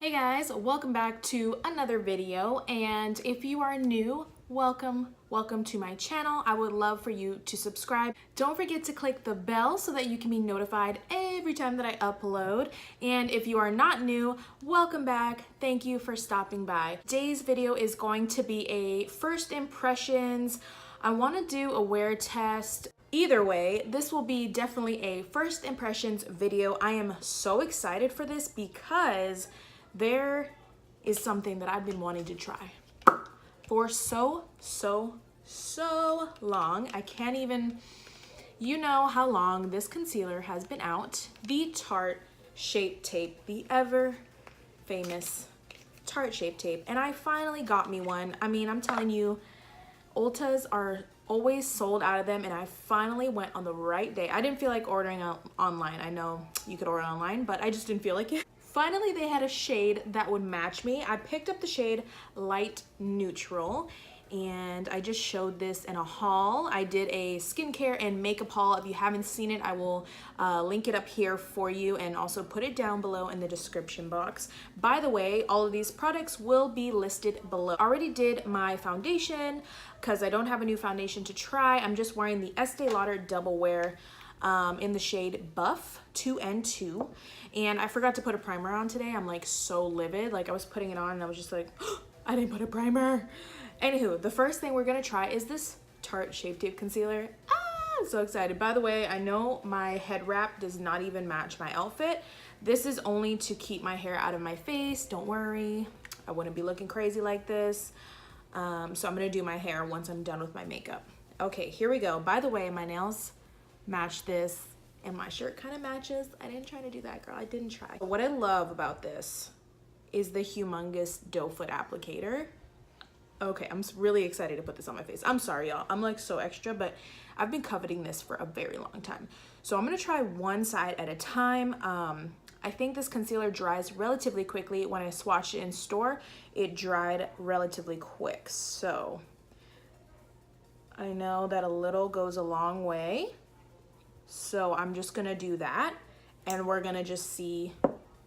Hey guys, welcome back to another video, and if you are new, welcome to my channel. I would love for you to subscribe. Don't forget to click the bell so that you can be notified every time that I upload. And if you are not new, welcome back. Thank you for stopping by. Today's video is going to be a first impressions. I want to do a wear test. Either way, this will be definitely a first impressions video. I am so excited for this because there is something that I've been wanting to try for so long. I can't even, you know how long this concealer has been out. The Tarte Shape Tape, the ever famous Tarte Shape Tape. And I finally got me one. I mean, I'm telling you, Ultas are always sold out of them, and I finally went on the right day. I didn't feel like ordering online. I know you could order online, but I just didn't feel like it. Finally, they had a shade that would match me. I picked up the shade Light Neutral, and I just showed this in a haul. I did a skincare and makeup haul. If you haven't seen it, I will link it up here for you and also put it down below in the description box. By the way, all of these products will be listed below. I already did my foundation because I don't have a new foundation to try. I'm just wearing the Estee Lauder Double Wear in the shade Buff 2N2, and I forgot to put a primer on today. I'm like so livid. Like I was putting it on and I was just like, oh, I didn't put a primer. Anywho, the first thing we're gonna try is this Tarte Shape Tape concealer. I'm so excited. By the way, I know my head wrap does not even match my outfit. This is only to keep my hair out of my face. Don't worry, I wouldn't be looking crazy like this. So I'm gonna do my hair once I'm done with my makeup. Okay, here we go. By the way, my nails match this and my shirt kind of matches. I didn't try to do that, girl. I didn't try. What I love about this is the humongous doe foot applicator. Okay, I'm really excited to put this on my face. I'm sorry, y'all. I'm like so extra, but I've been coveting this for a very long time. So I'm gonna try one side at a time. I think this concealer dries relatively quickly. When I swatched it in store, it dried relatively quick. So I know that a little goes a long way. So I'm just gonna do that, and we're gonna just see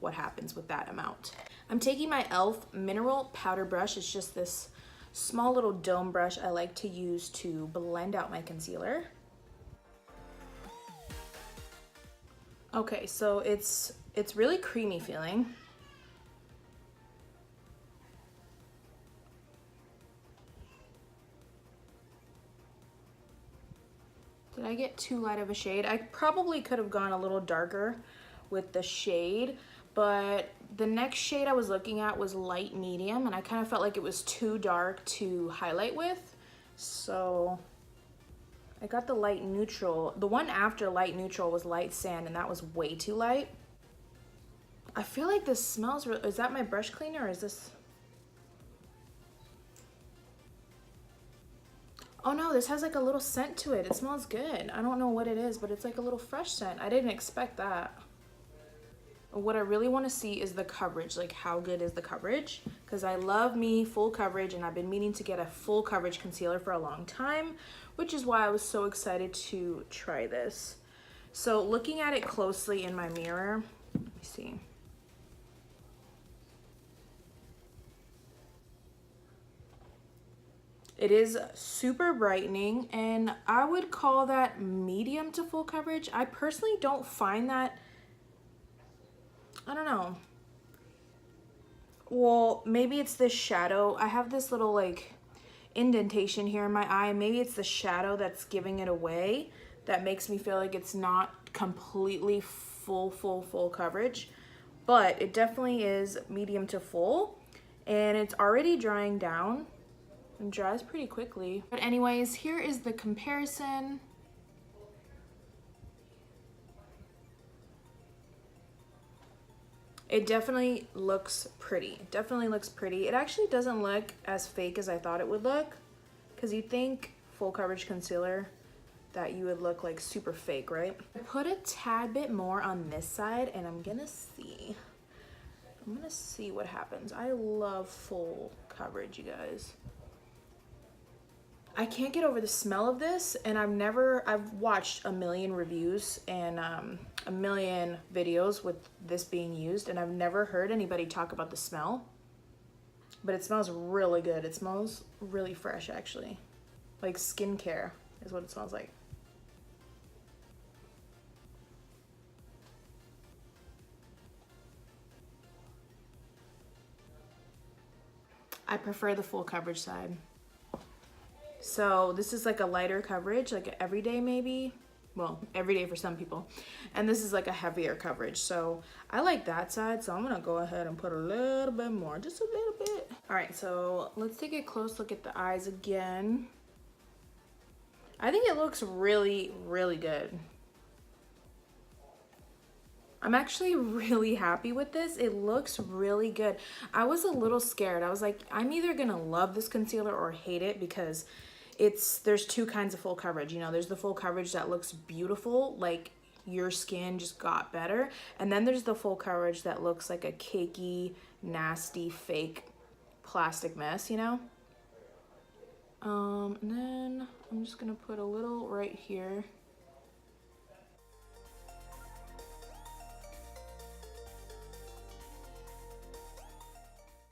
what happens with that amount. I'm taking my e.l.f. mineral powder brush. It's just this small little dome brush I like to use to blend out my concealer. Okay, so it's really creamy feeling. Did I get too light of a shade? I probably could have gone a little darker with the shade, but the next shade I was looking at was light medium, and I kind of felt like it was too dark to highlight with. So I got the light neutral. The one after light neutral was light sand, and that was way too light. I feel like this smells real. Is that my brush cleaner, or is this? Oh no, this has like a little scent to it. It smells good. I don't know what it is, but it's like a little fresh scent. I didn't expect that. What I really want to see is the coverage. Like, how good is the coverage? Because I love me full coverage, and I've been meaning to get a full coverage concealer for a long time, which is why I was so excited to try this. So looking at it closely in my mirror, let me see. It is super brightening, and I would call that medium to full coverage. I personally don't find that, I don't know. Well, maybe it's this shadow. I have this little like indentation here in my eye. Maybe it's the shadow that's giving it away that makes me feel like it's not completely full coverage. But it definitely is medium to full, and it's already drying down. And dries pretty quickly. But anyways, here is the comparison. It definitely looks pretty. It definitely looks pretty. It actually doesn't look as fake as I thought it would look, because you think full coverage concealer that you would look like super fake, right? I put a tad bit more on this side, and I'm gonna see what happens. I love full coverage, you guys. I can't get over the smell of this, and I've watched a million reviews, and a million videos with this being used, and I've never heard anybody talk about the smell, but it smells really good. It smells really fresh, actually. Like skincare is what it smells like. I prefer the full coverage side. So this is like a lighter coverage, like everyday maybe. Well, everyday for some people. And this is like a heavier coverage. So I like that side. So I'm gonna go ahead and put a little bit more, just a little bit. All right, so let's take a close look at the eyes again. I think it looks really, really good. I'm actually really happy with this. It looks really good. I was a little scared. I was like, I'm either gonna love this concealer or hate it, because there's two kinds of full coverage. You know, there's the full coverage that looks beautiful, like your skin just got better. And then there's the full coverage that looks like a cakey, nasty, fake plastic mess, you know? And then I'm just gonna put a little right here.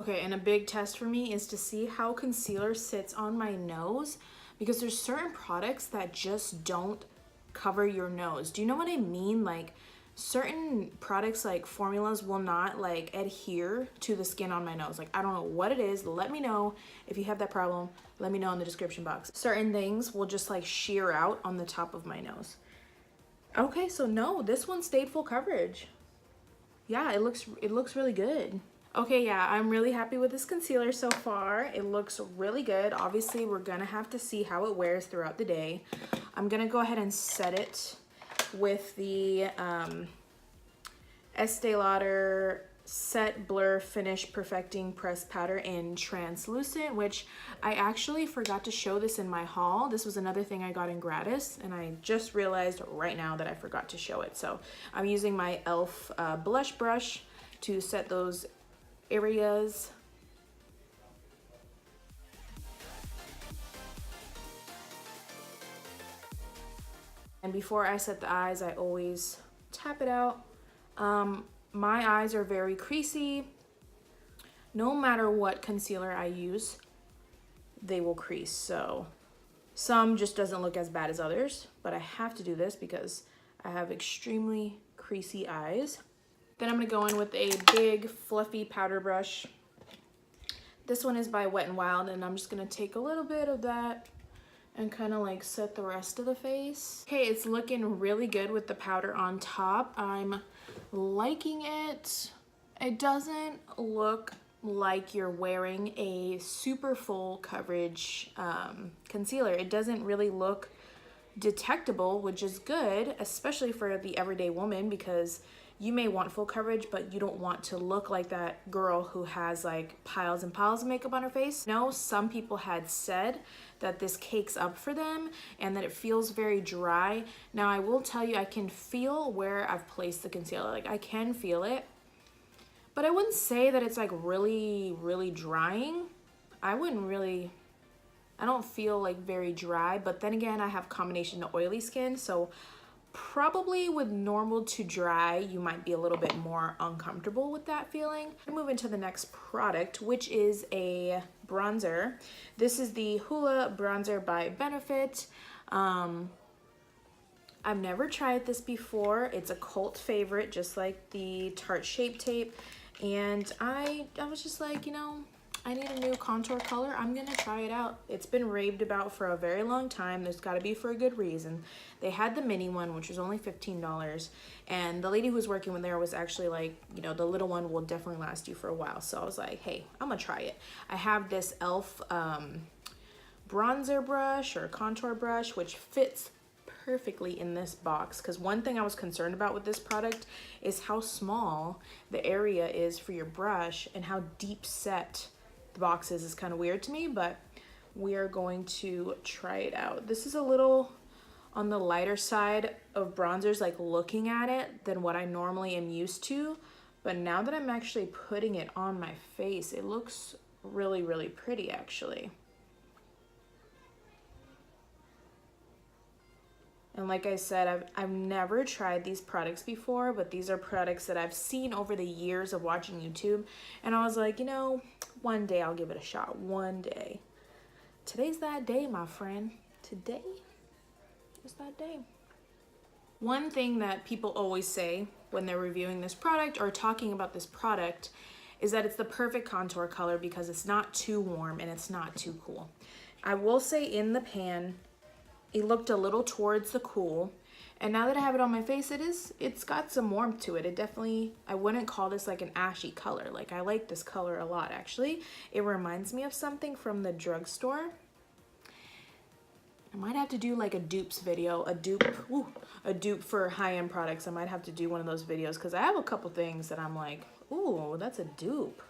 Okay, and a big test for me is to see how concealer sits on my nose, because there's certain products that just don't cover your nose. Do you know what I mean? Like certain products, like formulas, will not like adhere to the skin on my nose. Like I don't know what it is. Let me know if you have that problem. Let me know in the description box. Certain things will just like shear out on the top of my nose. Okay, so no, this one stayed full coverage. Yeah, it looks really good. Okay, yeah, I'm really happy with this concealer so far. It looks really good. Obviously, we're gonna have to see how it wears throughout the day. I'm gonna go ahead and set it with the Estee Lauder Set Blur Finish Perfecting Pressed Powder in Translucent, which I actually forgot to show this in my haul. This was another thing I got in gratis, and I just realized right now that I forgot to show it. So I'm using my e.l.f. Blush brush to set those areas. And before I set the eyes, I always tap it out. My eyes are very creasy. No matter what concealer I use, they will crease. So some just doesn't look as bad as others, but I have to do this because I have extremely creasy eyes. Then I'm gonna go in with a big fluffy powder brush. This one is by Wet n Wild, and I'm just gonna take a little bit of that and kind of like set the rest of the face. Okay, it's looking really good with the powder on top. I'm liking it. It doesn't look like you're wearing a super full coverage concealer. It doesn't really look detectable, which is good, especially for the everyday woman, because you may want full coverage, but you don't want to look like that girl who has like piles and piles of makeup on her face. No, some people had said that this cakes up for them and that it feels very dry. Now I will tell you, I can feel where I've placed the concealer. Like I can feel it, but I wouldn't say that it's like really, really drying. I don't feel like very dry, but then again, I have combination of oily skin, so probably with normal to dry, you might be a little bit more uncomfortable with that feeling. I move into the next product, which is a bronzer. This is the Hoola bronzer by Benefit. I've never tried this before. It's a cult favorite, just like the Tarte Shape Tape. And I was just like, you know, I need a new contour color. I'm gonna try it out. It's been raved about for a very long time. There's gotta be for a good reason. They had the mini one, which was only $15. And the lady who was working with there was actually like, you know, the little one will definitely last you for a while. So I was like, hey, I'm gonna try it. I have this e.l.f. Bronzer brush or contour brush, which fits perfectly in this box, because one thing I was concerned about with this product is how small the area is for your brush and how deep set the box is kind of weird to me, but we are going to try it out. This is a little on the lighter side of bronzers, like looking at it, than what I normally am used to, but now that I'm actually putting it on my face, it looks really, really pretty actually. And like I said, I've never tried these products before, but these are products that I've seen over the years of watching YouTube. And I was like, you know, one day I'll give it a shot. One day. Today's that day, my friend. Today is that day. One thing that people always say when they're reviewing this product or talking about this product is that it's the perfect contour color because it's not too warm and it's not too cool. I will say in the pan, it looked a little towards the cool. And now that I have it on my face, it's got some warmth to it. It definitely, I wouldn't call this like an ashy color. Like I like this color a lot actually. It reminds me of something from the drugstore. I might have to do like a dupes video, a dupe for high-end products. I might have to do one of those videos because I have a couple things that I'm like, ooh, that's a dupe.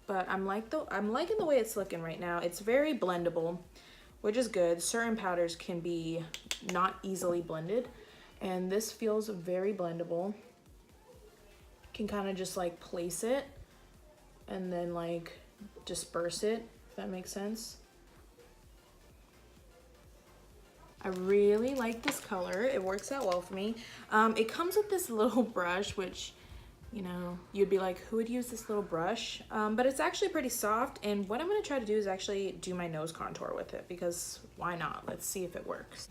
But I'm liking the way it's looking right now. It's very blendable, which is good. Certain powders can be not easily blended, and this feels very blendable. Can kind of just like place it and then like disperse it, if that makes sense. I really like this color. It works out well for me. It comes with this little brush, which, you know, you'd be like, who would use this little brush? But it's actually pretty soft. And what I'm gonna try to do is actually do my nose contour with it because why not? Let's see if it works.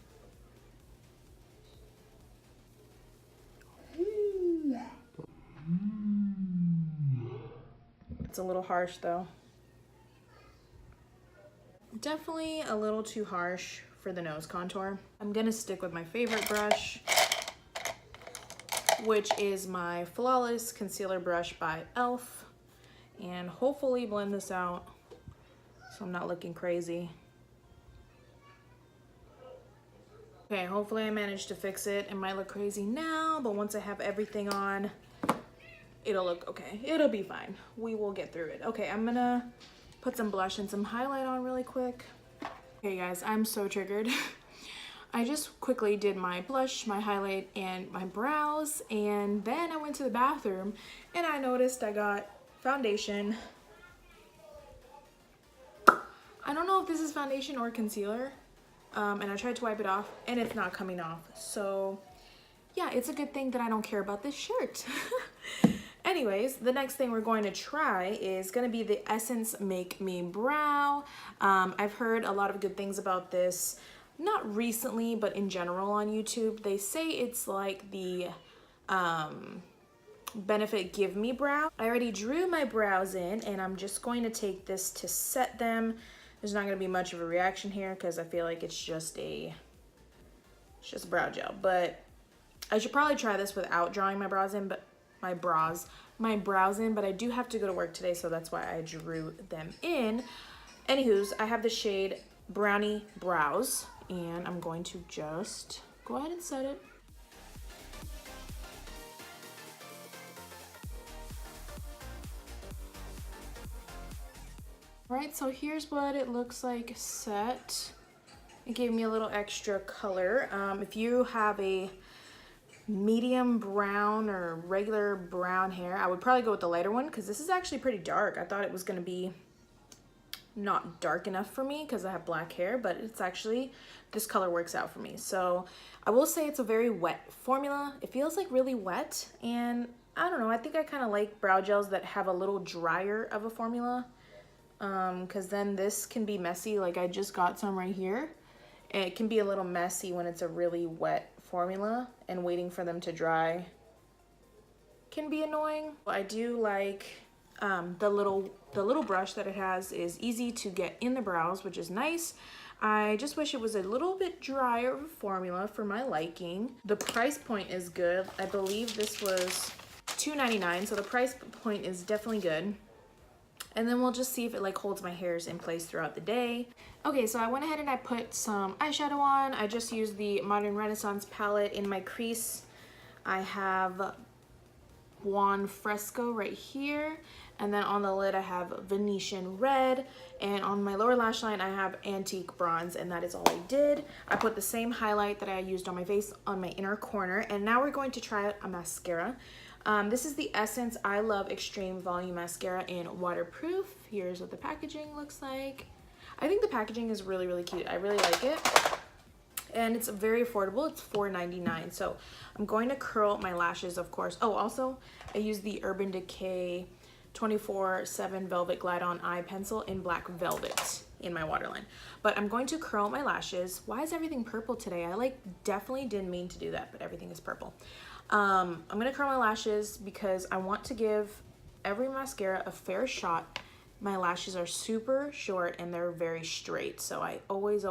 It's a little harsh though. Definitely a little too harsh for the nose contour. I'm gonna stick with my favorite brush, which is my Flawless Concealer Brush by e.l.f. and hopefully blend this out so I'm not looking crazy. Okay, hopefully I managed to fix it. It might look crazy now, but once I have everything on, it'll look okay. It'll be fine. We will get through it. Okay, I'm gonna put some blush and some highlight on really quick. Okay guys, I'm so triggered. I just quickly did my blush, my highlight, and my brows, and then I went to the bathroom and I noticed I got foundation. I don't know if this is foundation or concealer, and I tried to wipe it off and it's not coming off. So yeah, it's a good thing that I don't care about this shirt. Anyways, the next thing we're going to try is going to be the Essence Make Me Brow. I've heard a lot of good things about this, not recently, but in general on YouTube. They say it's like the Benefit Give Me Brow. I already drew my brows in, and I'm just going to take this to set them. There's not going to be much of a reaction here because I feel like it's just brow gel. But I should probably try this without drawing my brows in, but my brows in, but I do have to go to work today, so that's why I drew them in. Anywho's, I have the shade Browny Brows, and I'm going to just go ahead and set it. All right, so here's what it looks like set. It gave me a little extra color. If you have a medium brown or regular brown hair, I would probably go with the lighter one because this is actually pretty dark. I thought it was going to be not dark enough for me because I have black hair, but it's actually, this color works out for me. So I will say it's a very wet formula. It feels like really wet, and I don't know, I think I kind of like brow gels that have a little drier of a formula, because then this can be messy. Like I just got some right here, and it can be a little messy when it's a really wet formula, and waiting for them to dry can be annoying. I do like the little brush that it has is easy to get in the brows, which is nice. I just wish it was a little bit drier of a formula for my liking. The price point is good. I believe this was $2.99, so the price point is definitely good. And then we'll just see if it like holds my hairs in place throughout the day. Okay, so I went ahead and I put some eyeshadow on. I just used the Modern Renaissance palette. In my crease, I have Buon Fresco right here. And then on the lid, I have Venetian Red. And on my lower lash line, I have Antique Bronze, and that is all I did. I put the same highlight that I used on my face on my inner corner. And now we're going to try out a mascara. This is the Essence I Love Extreme Volume Mascara in Waterproof. Here's what the packaging looks like. I think the packaging is really, really cute. I really like it. and it's very affordable. It's $4.99. So I'm going to curl my lashes, of course. Oh, also I use the Urban Decay 24/7 Velvet Glide On Eye Pencil in Black Velvet in my waterline. But I'm going to curl my lashes. Why is everything purple today? I like definitely didn't mean to do that, but everything is purple. I'm gonna curl my lashes because I want to give every mascara a fair shot. My lashes are super short and they're very straight, so I always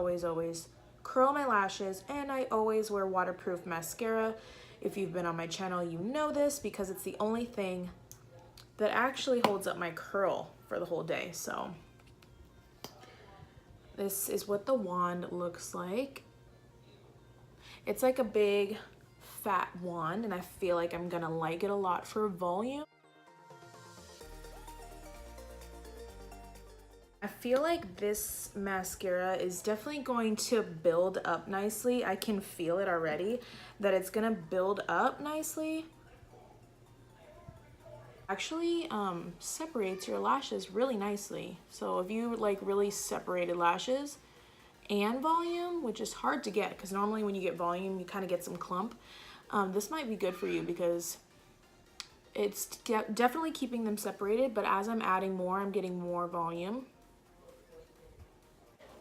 curl my lashes, and I always wear waterproof mascara. If you've been on my channel, you know this because it's the only thing that actually holds up my curl for the whole day. So this is what the wand looks like. It's like a big fat wand, and I feel like I'm gonna like it a lot for volume. I feel like this mascara is definitely going to build up nicely. I can feel it already that it's gonna build up nicely. Actually separates your lashes really nicely. So if you like really separated lashes and volume, which is hard to get because normally when you get volume you kind of get some clump, this might be good for you because it's definitely keeping them separated, but as I'm adding more, I'm getting more volume.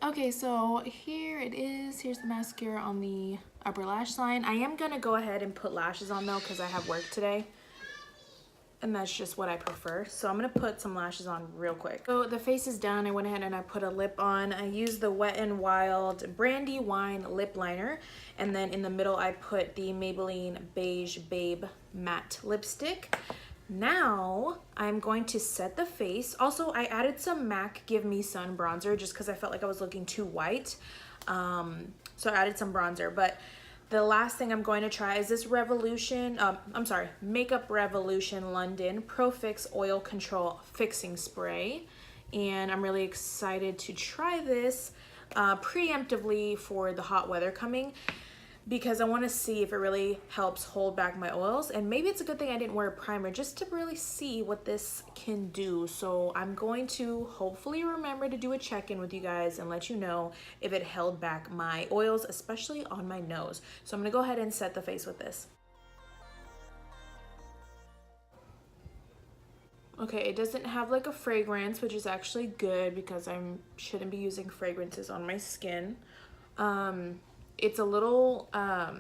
Okay, so here it is. Here's the mascara on the upper lash line. I am gonna go ahead and put lashes on though because I have work today, and that's just what I prefer. So I'm gonna put some lashes on real quick. So the face is done. I went ahead and I put a lip on. I used the Wet n Wild Brandy Wine lip liner, and then in the middle I put the Maybelline Beige Babe matte lipstick. Now I'm going to set the face. Also, I added some MAC Give Me Sun bronzer just because I felt like I was looking too white. So I added some bronzer, but the last thing I'm going to try is this Makeup Revolution London Pro Fix Oil Control Fixing Spray. And I'm really excited to try this preemptively for the hot weather coming, because I want to see if it really helps hold back my oils. And maybe it's a good thing I didn't wear a primer just to really see what this can do. So I'm going to hopefully remember to do a check-in with you guys and let you know if it held back my oils, especially on my nose. So I'm gonna go ahead and set the face with this. Okay, it doesn't have like a fragrance, which is actually good because I shouldn't be using fragrances on my skin. It's a little, I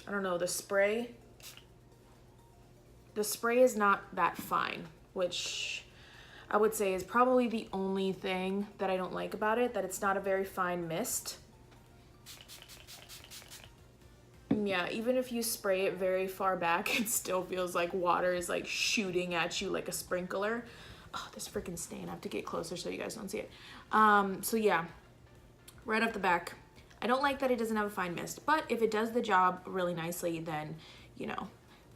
don't know, the spray is not that fine, which I would say is probably the only thing that I don't like about it, that it's not a very fine mist. Yeah, even if you spray it very far back, it still feels like water is like shooting at you like a sprinkler. Oh, this freaking stain. I have to get closer so you guys don't see it. So yeah, right off the back, I don't like that it doesn't have a fine mist, but if it does the job really nicely, then, you know,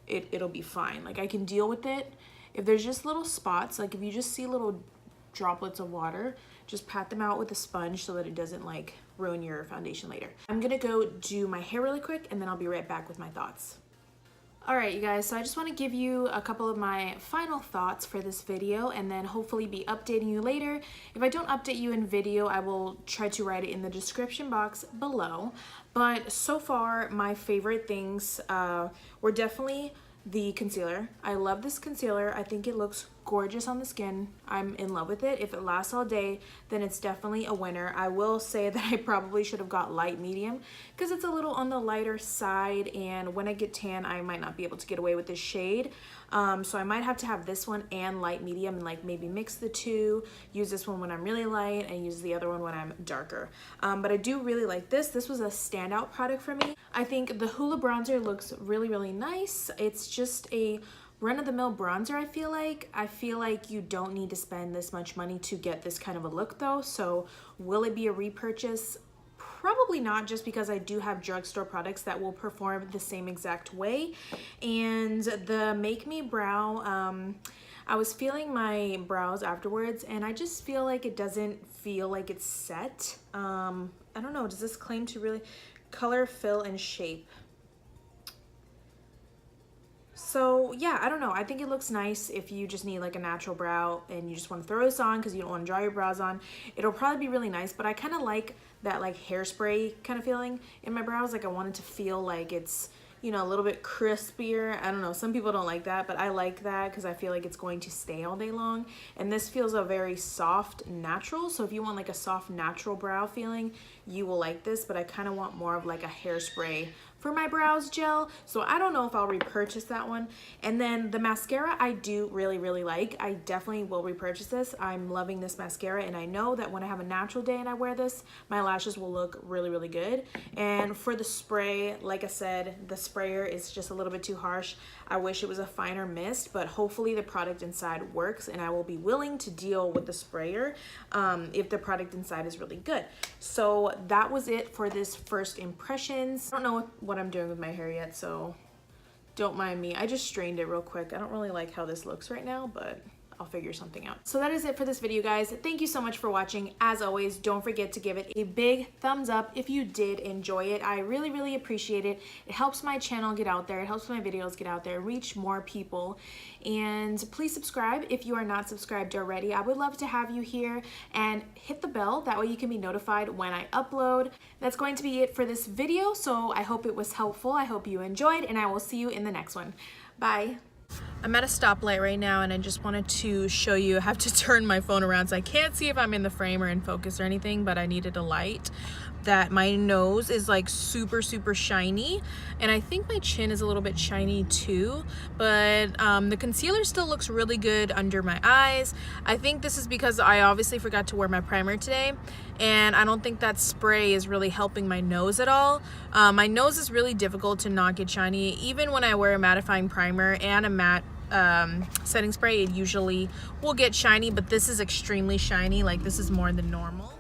it'll be fine. Like I can deal with it. If there's just little spots, like if you just see little droplets of water, just pat them out with a sponge so that it doesn't like ruin your foundation later. I'm gonna go do my hair really quick and then I'll be right back with my thoughts. All right, you guys, so I just want to give you a couple of my final thoughts for this video and then hopefully be updating you later. If I don't update you in video, I will try to write it in the description box below. But so far, my favorite things were definitely the concealer. I love this concealer. I think it looks gorgeous on the skin. I'm in love with it. If it lasts all day, then it's definitely a winner. I will say that I probably should have got light medium because it's a little on the lighter side, and when I get tan, I might not be able to get away with this shade. So I might have to have this one and light medium and like maybe mix the two, use this one when I'm really light and use the other one when I'm darker. But I do really like this. This was a standout product for me. I think the Hoola bronzer looks really, really nice. It's just a run-of-the-mill bronzer, I feel like. I feel like you don't need to spend this much money to get this kind of a look though. So will it be a repurchase? Probably not, just because I do have drugstore products that will perform the same exact way. And the Make Me Brow, I was feeling my brows afterwards and I just feel like it doesn't feel like it's set. I don't know, does this claim to really color, fill, and shape? So yeah, I don't know. I think it looks nice if you just need like a natural brow and you just want to throw this on because you don't want to dry your brows on. It'll probably be really nice, but I kind of like that like hairspray kind of feeling in my brows. Like I want it to feel like it's, you know, a little bit crispier. I don't know, some people don't like that, but I like that because I feel like it's going to stay all day long. And this feels a very soft natural, so if you want like a soft natural brow feeling, you will like this. But I kind of want more of like a hairspray for my brows gel, so I don't know if I'll repurchase that one. And then the mascara I do really like. I definitely will repurchase this. I'm loving this mascara, and I know that when I have a natural day and I wear this, my lashes will look really good. And for the spray, like I said, the sprayer is just a little bit too harsh. I wish it was a finer mist, but hopefully the product inside works, and I will be willing to deal with the sprayer if the product inside is really good. So that was it for this first impressions. I don't know what I'm doing with my hair yet, so don't mind me. I just strained it real quick. I don't really like how this looks right now, but I'll figure something out. So that is it for this video, guys. Thank you so much for watching. As always, don't forget to give it a big thumbs up if you did enjoy it. I really appreciate it. It helps my channel get out there. It helps my videos get out there, reach more people. And please subscribe if you are not subscribed already. I would love to have you here, and hit the bell. That way you can be notified when I upload. That's going to be it for this video. So I hope it was helpful. I hope you enjoyed, and I will see you in the next one. Bye. I'm at a stoplight right now, and I just wanted to show you. I have to turn my phone around so I can't see if I'm in the frame or in focus or anything, but I needed a light. That my nose is like super shiny, and I think my chin is a little bit shiny too, but the concealer still looks really good under my eyes. I think this is because I obviously forgot to wear my primer today, and I don't think that spray is really helping my nose at all. My nose is really difficult to not get shiny. Even when I wear a mattifying primer and a matte setting spray, it usually will get shiny, but this is extremely shiny. Like, this is more than normal.